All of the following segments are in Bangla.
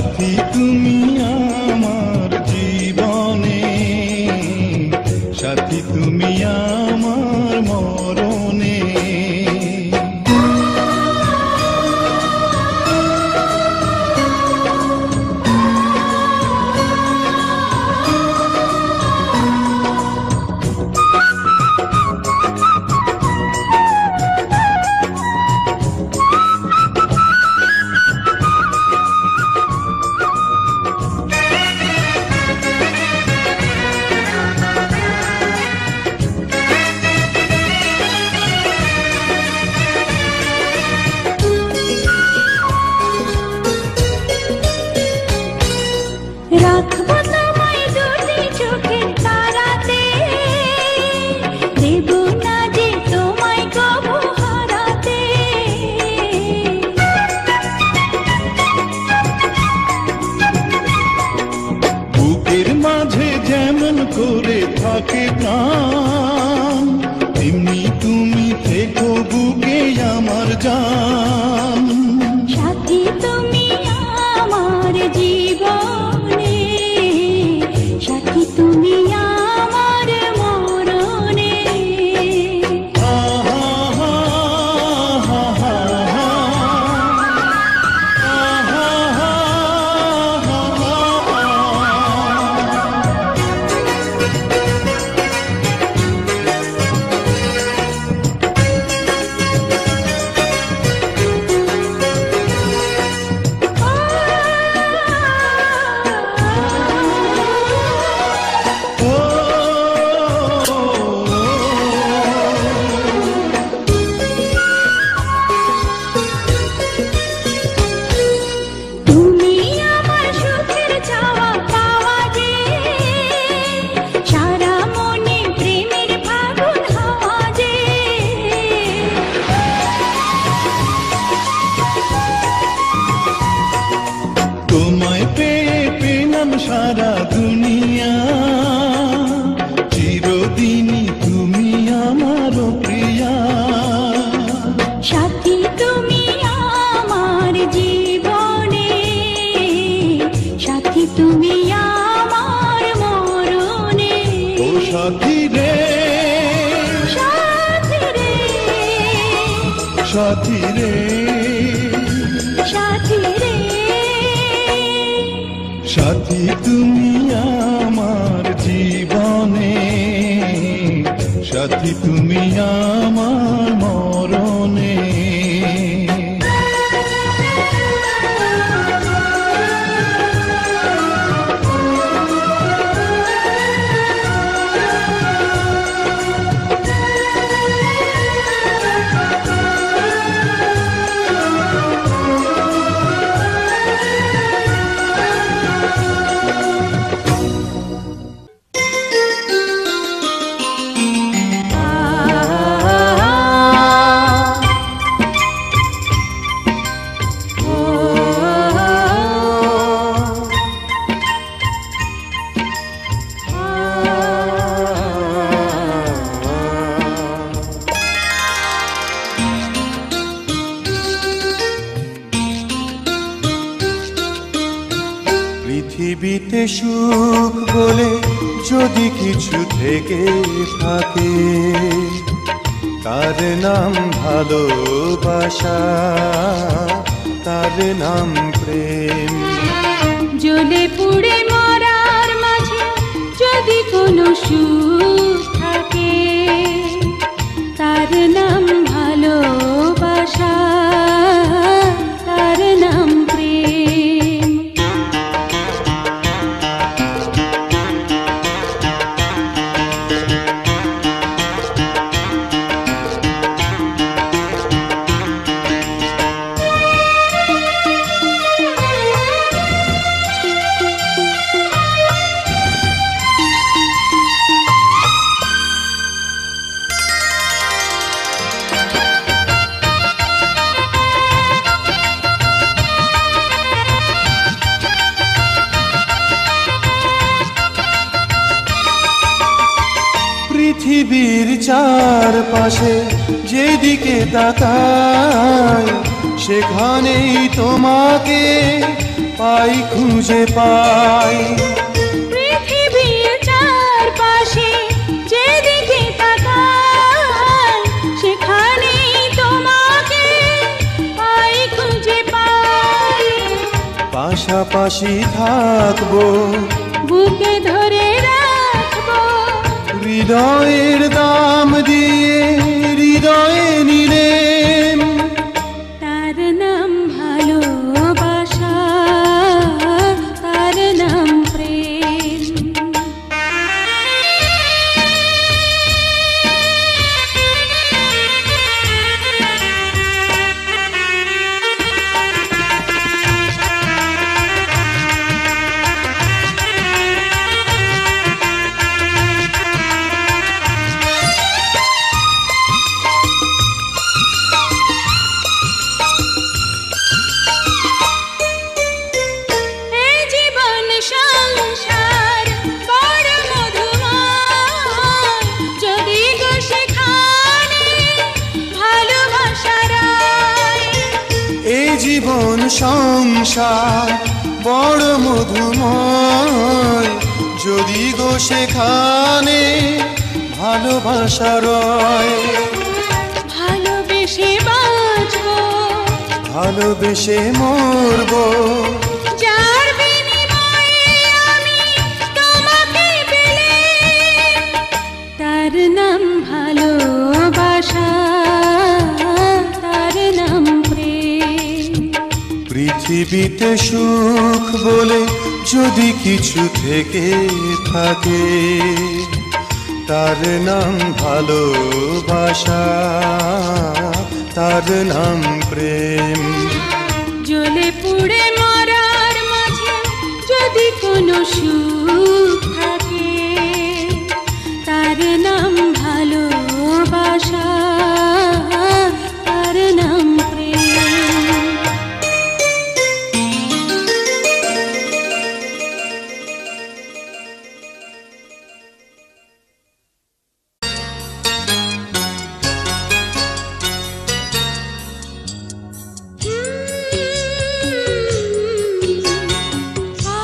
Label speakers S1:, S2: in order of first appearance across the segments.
S1: সাথী তুমি আমার জীবনে, সাথী তুমি আমার মরণে।
S2: রাখবো তোমায় দুটি চোখের তারাতে, দেব না যে তোমায় কবু হারাতে।
S1: বুকের মাঝে যেমন করে থাকে প্রাণ, তেমনি তুমি থেকো বুকে আমার জান।
S2: সাথী তুমি আমার জীবনে, সাথী তুমি আমার মরণে। তুমি আমার সুখের চাওয়া পাওয়া যে, সারা মনে প্রেমের ফাগুন হাওয়া যে।
S1: তোমায় পেয়ে পেলাম সারা দুনিয়া, চিরদিনই তুমি আমার প্রিয়া।
S2: সাথী তুমি আমার জীবনে, সাথী তুমি আমার মরণে।
S1: ও সাথী রে,
S2: সাথী রে,
S1: সাথী রে,
S2: সাথী রে।
S1: সাথী তুমি আমার জীবনে, সাথী তুমি আমার মরণে।
S3: পৃথিবীতে সুখ বলে যদি কিছু থেকে থাকে, তার নাম ভালোবাসা, তার নাম প্রেম।
S2: জ্বলে পুড়ে মরার মাঝে যদি কোনো সুখ থাকে, তার নাম ভালোবাসা, তার নাম প্রেম।
S3: পৃথিবীর চারপাশে যেদিকে তাকাই, সেখানেই তোমাকে পাই খুঁজে পাই।
S2: পৃথিবীর চারপাশে যেদিকে তাকাই সেখানেই তোমাকে পাই খুঁজে পাই।
S3: পাশাপাশি থাকবো,
S2: বুকে ধরে রাখবো,
S3: হৃদয়ের দাম দিয়ে হৃদয়ে নিলেন।
S2: তার নাম ভালোবাসা, তার নাম প্রেম। এই জীবন সংসার বড় মধুময়, যদি গো সেখানে ভালোবাসার আয়।
S3: এই জীবন সংসার বড় মধুময়, যদি গো সেখানে ভালোবাসা রয়।
S2: ভালোবেসে বাঁচবো,
S3: ভালোবেসে মরবো,
S2: যার বিনিময়ে আমি তোমাকে পেলে, তার নাম ভালোবাসা, তার নাম প্রেম।
S3: পৃথিবীতে সুখ বলে যদি কিছু থেকে থাকে, তার নাম ভালোবাসা, তার নাম প্রেম।
S2: জ্বলে পুড়ে মরার মাঝে যদি কোনো সুখ থাকে, তার নাম ভালোবাসা, তার নাম প্রেম। আ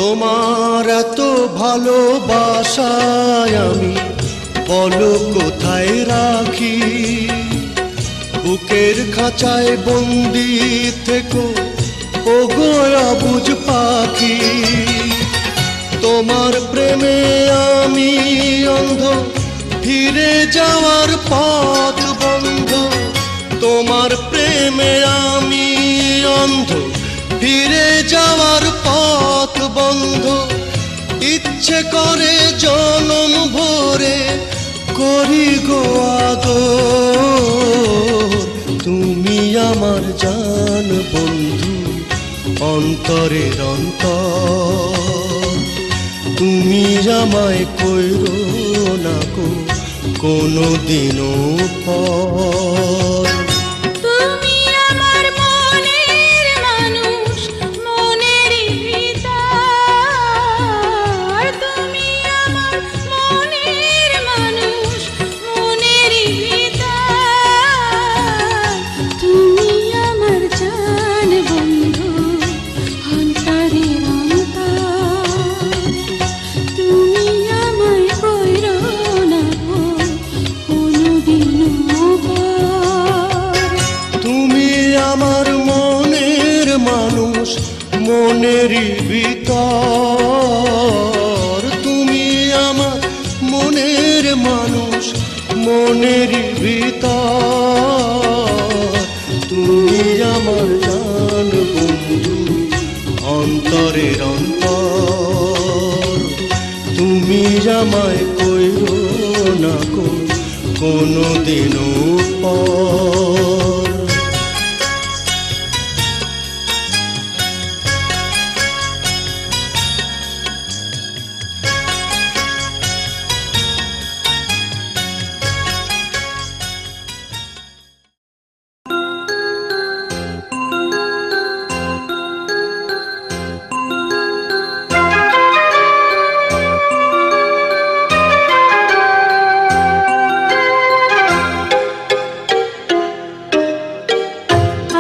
S4: তোমার এত ভালোবাসায় আমি বলো কোথায় রাখি, বুকের খাঁচায় বন্দি থেকো ওগো অবুঝ পাখি। তোমার প্রেমে আমি অন্ধ, ফিরে যাওয়ার পথ বন্ধ। তোমার প্রেমে আমি অন্ধ, ফিরে যাওয়ার পথ বন্ধ। ইচ্ছে করে জনম ভরে করি গো আদর। তুমি আমার জান বন্ধু, অন্তরের অন্তর। তুমি আমায় কইরো না গো কোনো দিনও পর।
S2: তুমি আমার মনের মানুষ, মনের ভিতর। তুমি আমার মনের মানুষ, মনের ভিতর। তুমি আমার জান বন্ধু, অন্তরের অন্তর। তুমি আমায় কইরো না গো কোনোদিনও পর।
S4: তুমি আমার মনের মানুষ, মনের ভিতর। তুমি আমার মনের মানুষ, মনের ভিতর। তুমি আমার জান বন্ধু, অন্তরের অন্তর। তুমি আমায় কইরো না গো কোনো দিনও পর।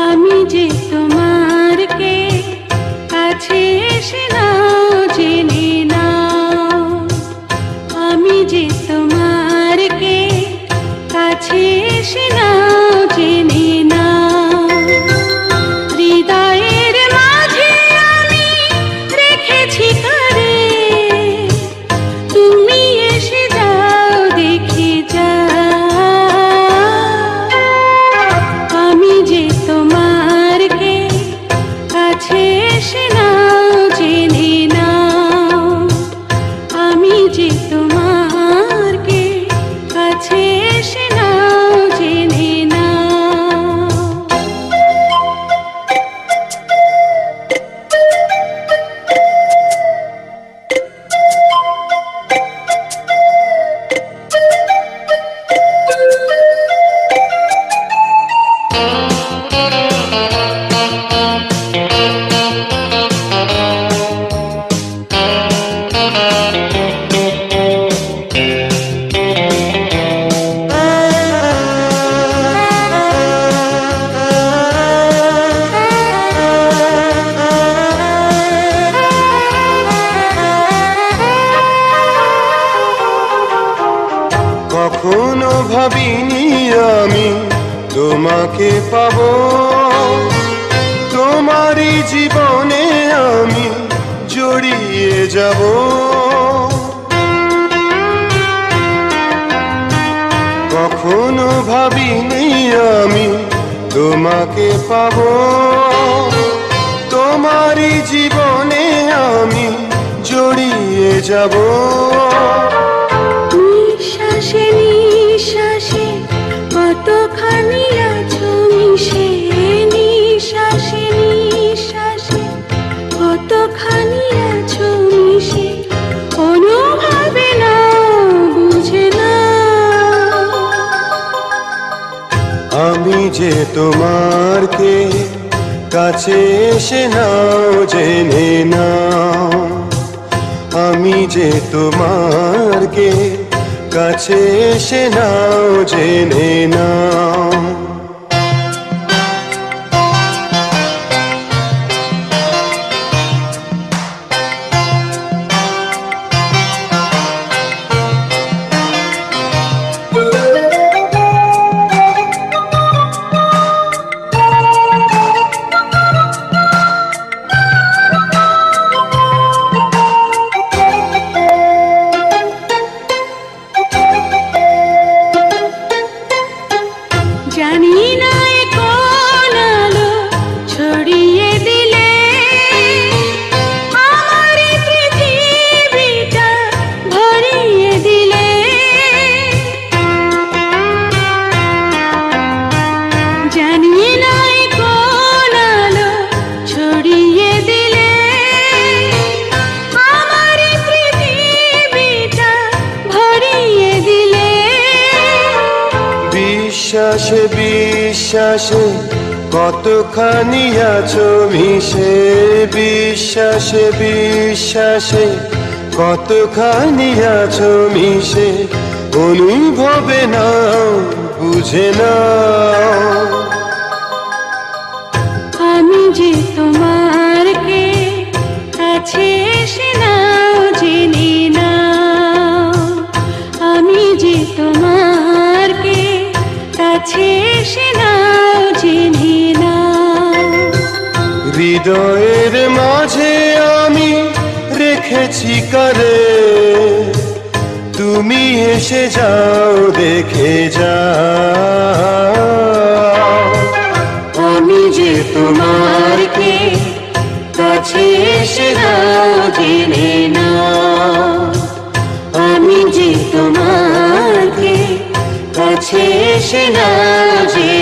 S2: আমি যে তোমার কে কাছে এসে নাও জেনে নাও। আমি যে তোমার কে কাছে এসে নাও জেনে নাও। হৃদয়ের মাঝে আমি রেখেছি কারে, তুমি এসে যাও দেখে যাও। আমি যে তোমার কে কাছে এসে নাও জেনে নাও। আমি যে তোমার কে কাছে এসে নাও জেনে নাও।
S3: কখনো ভাবিনি আমি তোমাকে পাবো, তোমারই জীবনে আমি জড়িয়ে যাব। কখনো ভাবিনি আমি তোমাকে পাবো, তোমারই জীবনে আমি জড়িয়ে যাব।
S2: নিঃশ্বাসে নিঃশ্বাসে কতখানি আছো মিশে। নিঃশ্বাসে নিঃশ্বাসে কতখানি আছো মিশে। অনুভবে না বুঝে না।
S3: আমি যে তোমার কে কাছে এসে নাও জেনে নাও। আমি যে তোমার কে কাছে এসে নাও জেনে নাও। বিশ্বাসে বিশ্বাসে কতখানি আছো মিশে, বিশ্বাসে বিশ্বাসে কতখানি আছো মিশে, অনুভবে নাও বুঝে নাও।
S2: আমি যে তোমার কে কাছে এসে নাও জেনে নাও, আমি যে তোমার কে কাছে এসে নাও জেনে নাও।
S3: হৃদয়ের মাঝে আমি রেখেছি কারে, তুমি এসে যাও দেখে যাও।
S2: আমি যে তোমার কে কাছে এসে নাও জেনে নাও, আমি যে তোমার কে কাছে এসে নাও জেনে